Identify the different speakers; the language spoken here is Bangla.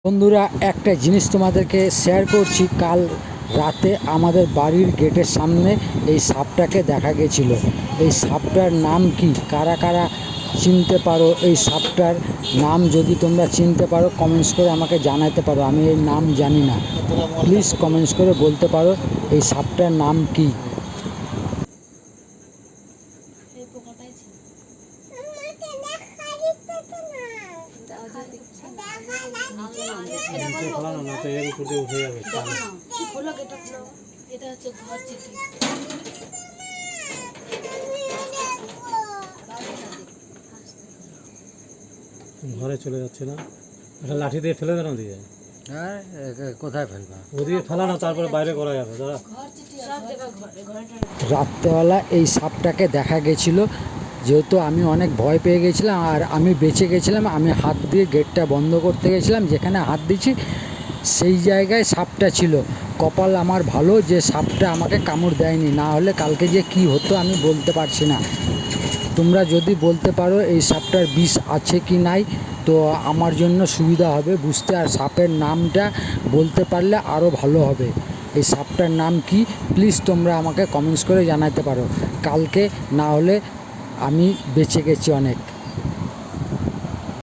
Speaker 1: বন্ধুরা, একটা জিনিস তোমাদেরকে শেয়ার করছি। কাল রাতে আমাদের বাড়ির গেটের সামনে এই সাপটাকে দেখা গেছিল। এই সাপটার নাম কি? কারা কারা চিনতে পারো এই সাপটার নাম? যদি তোমরা চিনতে পারো কমেন্টস করে আমাকে জানাতে পারো। আমি এই নাম জানি না, প্লিজ কমেন্টস করে বলতে পারো এই সাপটার নাম কি।
Speaker 2: ঘরে চলে যাচ্ছে না, একটা লাঠি দিয়ে ফেলে দেন ওদিকে।
Speaker 1: হ্যাঁ, কোথায় ফেলবা?
Speaker 2: ওদিকে ফেলানো, তারপরে বাইরে করা যাবে। দাদা,
Speaker 1: রাত্রেবেলা এই সাপটাকে দেখা গেছিলো। যেহেতু আমি অনেক ভয় পেয়ে গেছিলাম আর আমি বেঁচে গেছিলাম, আমি হাত দিয়ে গেটটা বন্ধ করতে গেছিলাম, যেখানে হাত দিচ্ছি সেই জায়গায় সাপটা ছিল। কপাল আমার ভালো যে সাপটা আমাকে কামড় দেয়নি, না হলে কালকে যে কি হতো আমি বলতে পারছি না। তোমরা যদি বলতে পারো এই সাপটার বিষ আছে কি নাই, তো আমার জন্য সুবিধা হবে বুঝতে। আর সাপের নামটা বলতে পারলে আরও ভালো হবে। এই সাপটার নাম কি প্লিজ তোমরা আমাকে কমেন্টস করে জানাতে পারো। কালকে না হলে আমি বেঁচে গেছি অনেক।